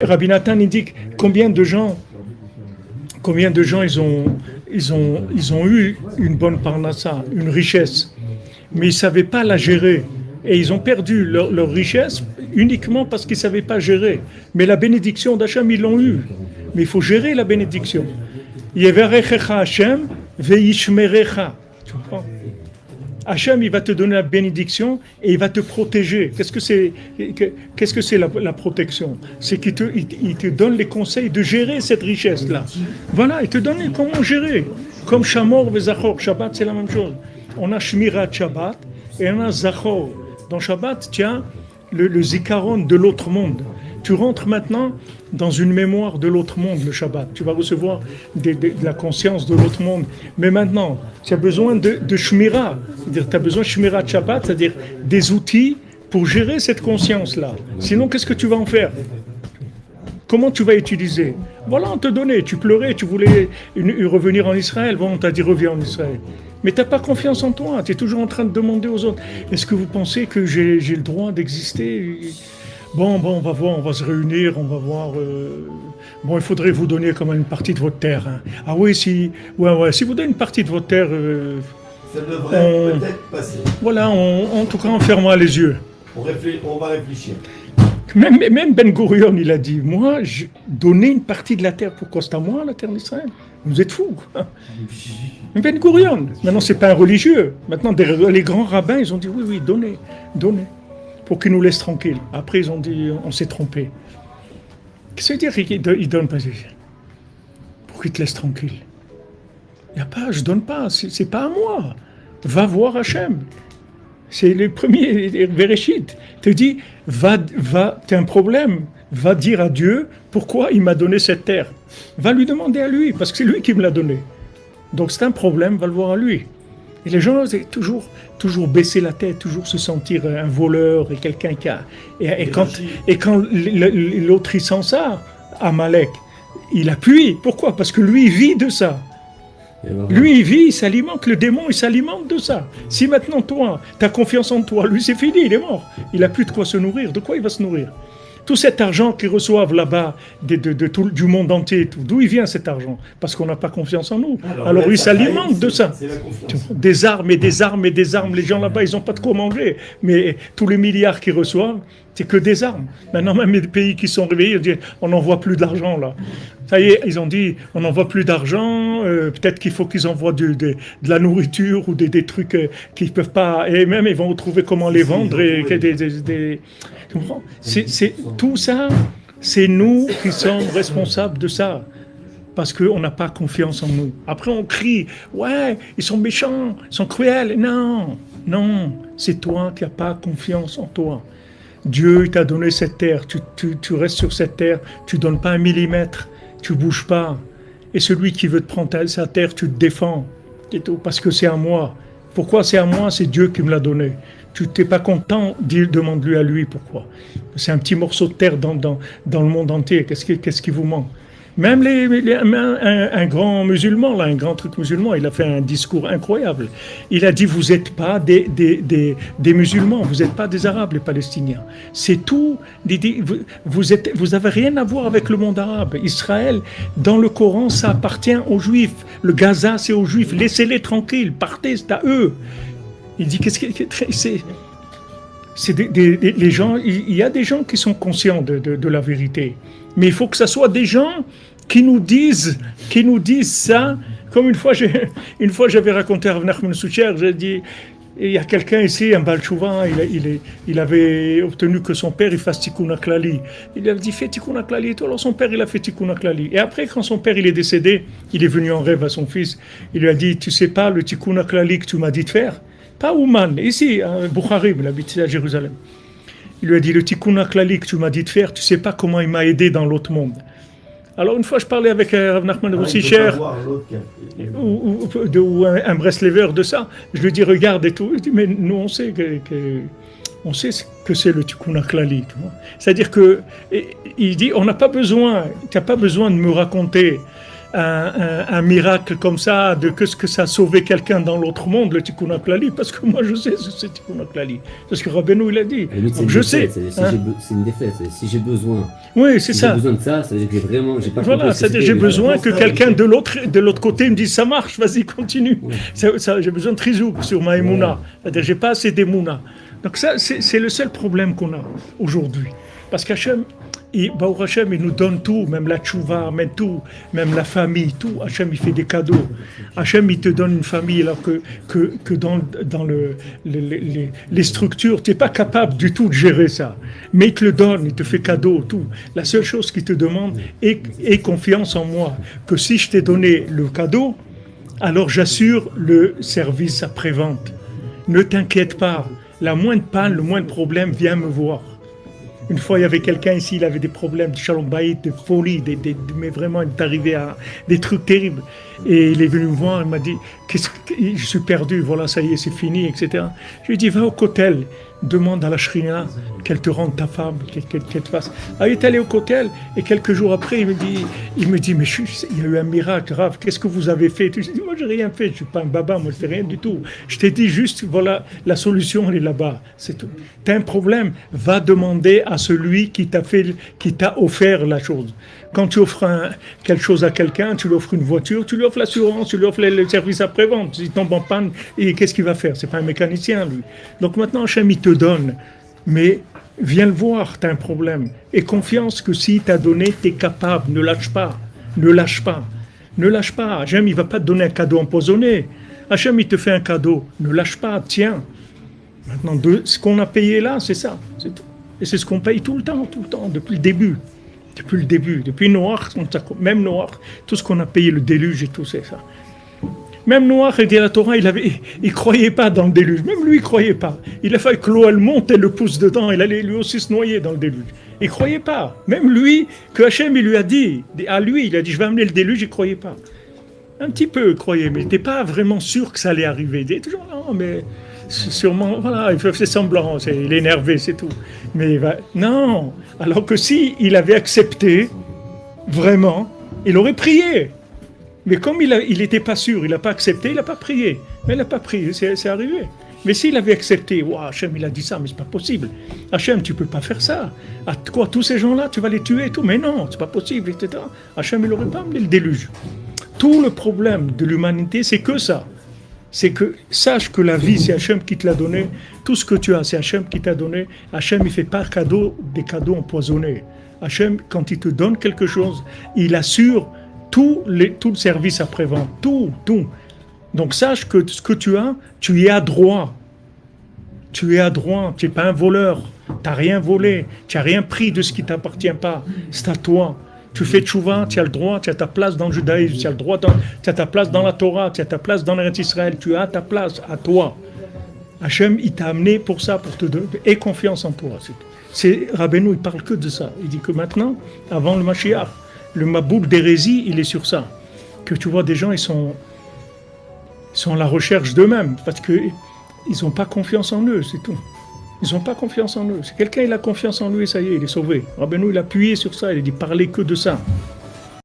Rabbi Nathan indique combien de gens ils ont eu une bonne parnassa, une richesse, mais ils ne savaient pas la gérer. Et ils ont perdu leur richesse uniquement parce qu'ils ne savaient pas gérer. Mais la bénédiction d'Hachem, ils l'ont eue. Mais il faut gérer la bénédiction. Yevarechecha Hachem veishmerecha. Tu comprends? Hachem, il va te donner la bénédiction et il va te protéger. Qu'est-ce que c'est la protection? C'est qu'il te donne les conseils de gérer cette richesse-là. Voilà, il te donne comment gérer. Comme Shamor vezachor. Shabbat, c'est la même chose. On a Shmirat Shabbat et on a Zachor. Dans Shabbat, tu as le zikaron de l'autre monde. Tu rentres maintenant dans une mémoire de l'autre monde, le Shabbat. Tu vas recevoir de la conscience de l'autre monde. Mais maintenant, tu as besoin de Shmira. C'est-à-dire, tu as besoin de Shmira de Shabbat, c'est-à-dire des outils pour gérer cette conscience-là. Sinon, qu'est-ce que tu vas en faire? Comment tu vas utiliser? Voilà, on te donnait. Tu pleurais, tu voulais revenir en Israël. Bon, on t'a dit reviens en Israël. Mais tu n'as pas confiance en toi. Tu es toujours en train de demander aux autres. Est-ce que vous pensez que j'ai le droit d'exister? Bon, on va voir, on va se réunir, on va voir. Bon, il faudrait vous donner comme une partie de votre terre. Hein. Ah oui, si vous donnez une partie de votre terre, ça devrait peut-être passer. Voilà, en tout cas, on fermera les yeux. On va réfléchir. Même Ben Gurion, il a dit, moi, donner une partie de la terre, pourquoi c'est à moi, la terre d'Israël? Vous êtes fous, quoi. Ben Gurion, maintenant, c'est pas un religieux. Maintenant, les grands rabbins, ils ont dit, oui, donnez. Pour qu'ils nous laissent tranquilles. Après, ils ont dit, on s'est trompé. Qu'est-ce que ça veut dire qu'ils donnent pas? Pour qu'ils te laissent tranquille. Il n'y a pas, je donne pas, c'est pas à moi. Va voir Hachem. C'est le premier Bereshit. Te dit, t'as un problème, va dire à Dieu pourquoi il m'a donné cette terre. Va lui demander à lui, parce que c'est lui qui me l'a donné. Donc c'est un problème, va le voir à lui. Et les gens, c'est toujours baisser la tête, toujours se sentir un voleur et quelqu'un qui a... Et quand l'autre, il sent ça, Amalek, il appuie. Pourquoi? Parce que lui, il vit de ça. Lui, il vit, il s'alimente, le démon, il s'alimente de ça. Si maintenant, toi, tu as confiance en toi, lui, c'est fini, il est mort. Il n'a plus de quoi se nourrir. De quoi il va se nourrir? Tout cet argent qu'ils reçoivent là-bas du monde entier, d'où il vient cet argent? Parce qu'on n'a pas confiance en nous. Alors ils s'alimentent de ça. Des armes et des armes et des armes. Les gens là-bas, ils n'ont pas de quoi manger. Mais tous les milliards qu'ils reçoivent, c'est que des armes. Maintenant, même les pays qui sont réveillés, ils disent, on n'envoie plus d'argent là. Ça y est, ils ont dit, on n'envoie plus d'argent, peut-être qu'il faut qu'ils envoient de la nourriture ou des trucs qu'ils ne peuvent pas... Et même, ils vont trouver comment les vendre. Tout ça, c'est nous qui sommes responsables de ça. Parce qu'on n'a pas confiance en nous. Après, on crie, ouais, ils sont méchants, ils sont cruels. Non, c'est toi qui n'as pas confiance en toi. Dieu t'a donné cette terre, tu restes sur cette terre, tu ne donnes pas un millimètre, tu ne bouges pas. Et celui qui veut te prendre sa terre, tu te défends. C'est tout, parce que c'est à moi. Pourquoi c'est à moi? C'est Dieu qui me l'a donné. Tu n'es pas content, demande-lui à lui pourquoi. C'est un petit morceau de terre dans le monde entier. Qu'est-ce qui vous manque? Même un grand musulman, là, un grand truc musulman, il a fait un discours incroyable. Il a dit, vous n'êtes pas des musulmans, vous n'êtes pas des Arabes, les Palestiniens. C'est tout. Vous avez rien à voir avec le monde arabe. Israël, dans le Coran, ça appartient aux Juifs. Le Gaza, c'est aux Juifs. Laissez-les tranquilles, partez, c'est à eux. Il dit, les gens, il y a des gens qui sont conscients de la vérité. Mais il faut que ce soit des gens qui nous disent ça. Comme une fois j'avais raconté à Rav Nachman Soucher, j'ai dit, il y a quelqu'un ici, un Baal Tshuva, il avait obtenu que son père il fasse Tikkun HaKlali. Il avait dit, fais Tikkun HaKlali et tout. Alors son père il a fait Tikkun HaKlali. Et après, quand son père il est décédé, il est venu en rêve à son fils. Il lui a dit, tu sais pas le Tikkun HaKlali que tu m'as dit de faire? Pas Ouman, ici, à Bukhari, il habite à Jérusalem. Il lui a dit, le Tikkun HaKlali que tu m'as dit de faire, tu sais pas comment il m'a aidé dans l'autre monde. Alors une fois je parlais avec Rav Nachman Roussicher ou un Breslever de ça, je lui dis regarde et tout, je dis mais nous on sait que c'est le Tikkun HaKlali. C'est-à-dire que il dit on n'a pas besoin, tu n'as pas besoin de me raconter un miracle comme ça, de que ce que ça a sauvé quelqu'un dans l'autre monde, le Tikkun HaKlali, parce que moi je sais ce que c'est Tikkun HaKlali. Parce que Rabbeinu il a dit. Donc je sais. C'est une défaite. Si j'ai besoin. Oui, c'est ça. J'ai besoin de ça, ça veut dire que vraiment, j'ai pas. Voilà, c'est-à-dire j'ai besoin que quelqu'un de l'autre côté me dise ça marche, vas-y, continue. Ouais. J'ai besoin de trizouk sur ma émouna. Ouais. C'est-à-dire j'ai pas assez d'émouna. Donc ça, c'est le seul problème qu'on a aujourd'hui. Parce qu'Hachem, Baruch Hashem, il nous donne tout, même la tchouva, même tout, même la famille, tout. Hachem, il fait des cadeaux. Hachem, il te donne une famille, alors que dans les structures, tu n'es pas capable du tout de gérer ça. Mais il te le donne, il te fait cadeau, tout. La seule chose qu'il te demande est confiance en moi. Que si je t'ai donné le cadeau, alors j'assure le service après-vente. Ne t'inquiète pas. La moindre panne, le moindre problème, viens me voir. Une fois, il y avait quelqu'un ici, il avait des problèmes de shalom bayit, de folie, mais vraiment, il est arrivé à des trucs terribles. Et il est venu me voir, il m'a dit, je suis perdu, voilà, ça y est, c'est fini, etc. Je lui ai dit, va au kotel, demande à la shrina qu'elle te rende ta femme, qu'elle te fasse. Ah, il est allé au kotel, et quelques jours après, il me dit, mais il y a eu un miracle grave, qu'est-ce que vous avez fait? Je lui ai dit, moi, j'ai rien fait, je suis pas un baba, moi, je fais rien du tout. Je t'ai dit juste, voilà, la solution, elle est là-bas, c'est tout. T'as un problème, va demander à celui qui t'a offert la chose. Quand tu offres quelque chose à quelqu'un, tu lui offres une voiture, tu lui offres l'assurance, tu lui offres le service après-vente. S'il tombe en panne, et qu'est-ce qu'il va faire? C'est pas un mécanicien, lui. Donc maintenant, Hachem, il te donne. Mais viens le voir, tu as un problème. Et confiance que s'il t'a donné, tu es capable. Ne lâche pas. Ne lâche pas. Ne lâche pas. Hachem, il ne va pas te donner un cadeau empoisonné. Hachem, il te fait un cadeau. Ne lâche pas. Tiens. Maintenant, ce qu'on a payé là, c'est ça. C'est tout. Et c'est ce qu'on paye tout le temps, depuis le début. Depuis le début, depuis Noach, même Noach, tout ce qu'on a payé, le déluge et tout, c'est ça. Même Noach, il dit à la Torah, il croyait pas dans le déluge. Même lui, il croyait pas. Il a fallu que l'eau, elle monte et le pousse dedans. Il allait lui aussi se noyer dans le déluge. Il croyait pas. Même lui, que Hachem, il lui a dit, à lui, il a dit, je vais amener le déluge, il croyait pas. Un petit peu, il croyait, mais il n'était pas vraiment sûr que ça allait arriver. Il dit toujours, non, mais sûrement, voilà, il fait semblant, il est énervé, c'est tout. Mais non, alors que si il avait accepté, vraiment, il aurait prié. Mais comme il n'était pas sûr, il n'a pas accepté, il n'a pas prié. Mais il n'a pas prié, c'est arrivé. Mais s'il avait accepté, wow, Hachem, il a dit ça, mais c'est pas possible. Hachem, tu peux pas faire ça. À quoi, tous ces gens-là, tu vas les tuer et tout. Mais non, c'est pas possible, etc. Hachem, il n'aurait pas amené le déluge. Tout le problème de l'humanité, c'est que ça. C'est que, sache que la vie, c'est Hachem qui te l'a donné. Tout ce que tu as, c'est Hachem qui t'a donné. Hachem, il ne fait pas des cadeaux empoisonnés. Hachem, quand il te donne quelque chose, il assure tout le service après-vente. Tout. Donc, sache que ce que tu as, tu y as droit. Tu es à droit. Tu n'es pas un voleur. Tu n'as rien volé. Tu n'as rien pris de ce qui ne t'appartient pas. C'est à toi. Tu fais tchouva, tu as le droit, tu as ta place dans le judaïsme, tu as le droit, tu as ta place dans la Torah, tu as ta place dans l'Eretz Israël, tu as ta place à toi. Hachem, il t'a amené pour ça, pour te donner, aie confiance en toi. Rabbeinu, il parle que de ça. Il dit que maintenant, avant le Mashiach, le Maboul d'hérésie, il est sur ça. Que tu vois, des gens, ils sont à la recherche d'eux-mêmes, parce qu'ils n'ont pas confiance en eux, c'est tout. Ils n'ont pas confiance en eux. Si quelqu'un il a confiance en lui, ça y est, il est sauvé. Rabbeinu, il a appuyé sur ça, il a dit parlez que de ça.